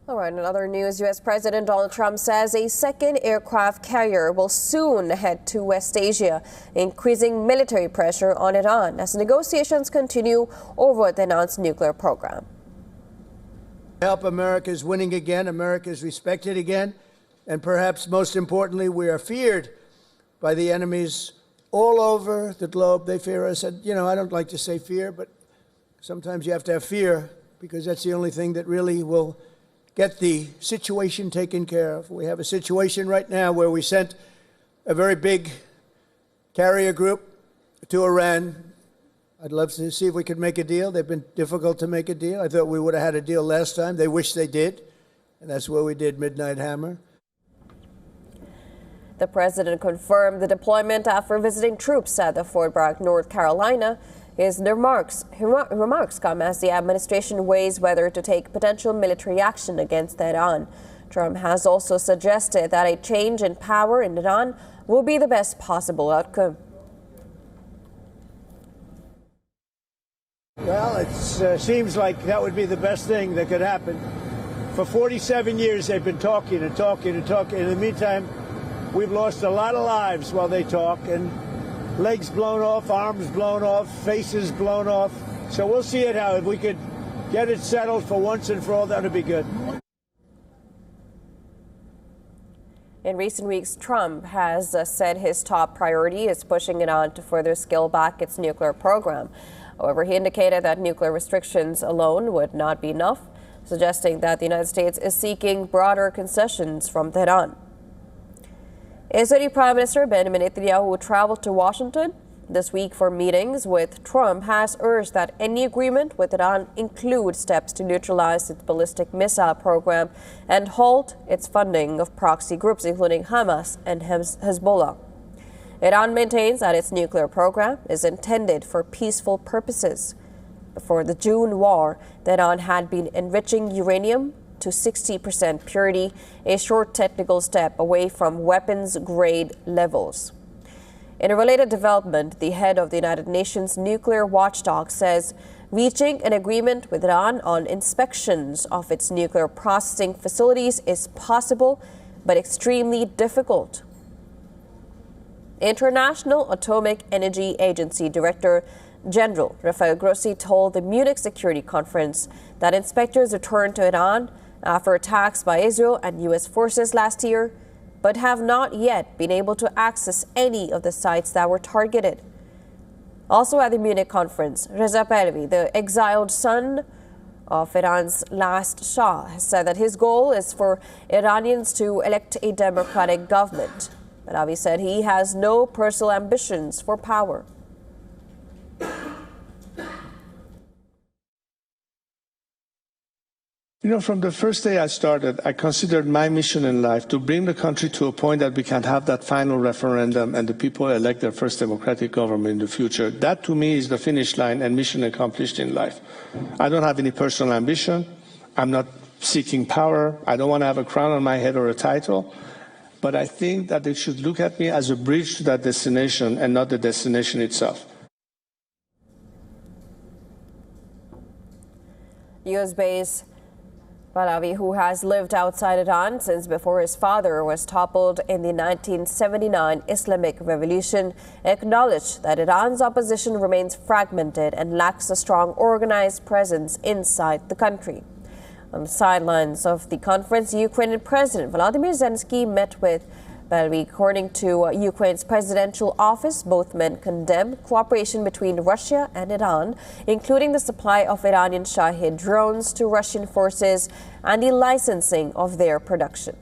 All right, in other news, U.S. President Donald Trump says a second aircraft carrier will soon head to West Asia, increasing military pressure on Iran as negotiations continue over the announced nuclear program. Help America is winning again. America is respected again. And perhaps most importantly, we are feared by the enemies all over the globe. They fear us. And, I don't like to say fear, but sometimes you have to have fear because that's the only thing that really will get the situation taken care of. We have a situation right now where we sent a very big carrier group to Iran. I'd love to see if we could make a deal. They've been difficult to make a deal. I thought we would have had a deal last time. They wish they did, and that's where we did Midnight Hammer. The president confirmed the deployment after visiting troops at the Fort Bragg, North Carolina. His remarks come as the administration weighs whether to take potential military action against Iran. Trump has also suggested that a change in power in Iran will be the best possible outcome. Well, it seems like that would be the best thing that could happen. For 47 years, they've been talking and talking and talking. In the meantime, we've lost a lot of lives while they talk, and legs blown off, arms blown off, faces blown off. So we'll see it out. If we could get it settled for once and for all, that would be good. In recent weeks, Trump has said his top priority is pushing Iran to further scale back its nuclear program. However, he indicated that nuclear restrictions alone would not be enough, suggesting that the United States is seeking broader concessions from Tehran. Israeli Prime Minister Benjamin Netanyahu traveled to Washington this week for meetings with Trump, has urged that any agreement with Iran include steps to neutralize its ballistic missile program and halt its funding of proxy groups, including Hamas and Hezbollah. Iran maintains that its nuclear program is intended for peaceful purposes. Before the June war, Iran had been enriching uranium to 60% purity, a short technical step away from weapons-grade levels. In a related development, the head of the United Nations nuclear watchdog says reaching an agreement with Iran on inspections of its nuclear processing facilities is possible, but extremely difficult. International Atomic Energy Agency Director General Rafael Grossi told the Munich Security Conference that inspectors returned to Iran after attacks by Israel and U.S. forces last year, but have not yet been able to access any of the sites that were targeted. Also at the Munich conference, Reza Pahlavi, the exiled son of Iran's last shah, has said that his goal is for Iranians to elect a democratic government. Pahlavi said he has no personal ambitions for power. From the first day I started, I considered my mission in life to bring the country to a point that we can have that final referendum and the people elect their first democratic government in the future. That, to me, is the finish line and mission accomplished in life. I don't have any personal ambition. I'm not seeking power. I don't want to have a crown on my head or a title. But I think that they should look at me as a bridge to that destination and not the destination itself. U.S.-based Pahlavi, who has lived outside Iran since before his father was toppled in the 1979 Islamic Revolution, acknowledged that Iran's opposition remains fragmented and lacks a strong organized presence inside the country. On the sidelines of the conference, Ukrainian President Volodymyr Zelensky met with Pahlavi. According to Ukraine's presidential office, both men condemned cooperation between Russia and Iran, including the supply of Iranian Shahid drones to Russian forces and the licensing of their production.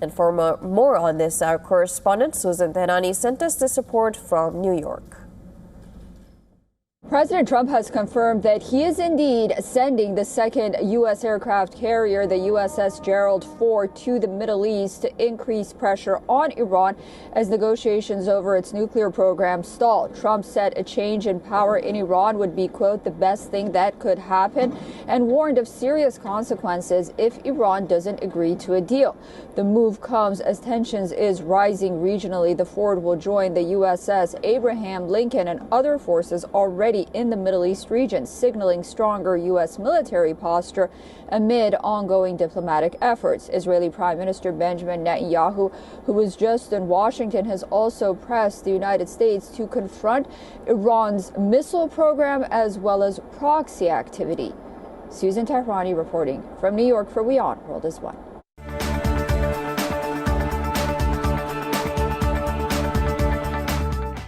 And for more on this, our correspondent Susan Tehrani sent us this report from New York. President Trump has confirmed that he is indeed sending the second U.S. aircraft carrier, the USS Gerald IV, to the Middle East to increase pressure on Iran as negotiations over its nuclear program stall. Trump said a change in power in Iran would be, quote, the best thing that could happen, and warned of serious consequences if Iran doesn't agree to a deal. The move comes as tensions is rising regionally. The Ford will join the USS Abraham Lincoln and other forces already activity in the Middle East region, signaling stronger U.S. military posture amid ongoing diplomatic efforts. Israeli Prime Minister Benjamin Netanyahu, who was just in Washington, has also pressed the United States to confront Iran's missile program as well as proxy activity. Susan Tehrani reporting from New York for WION World is One.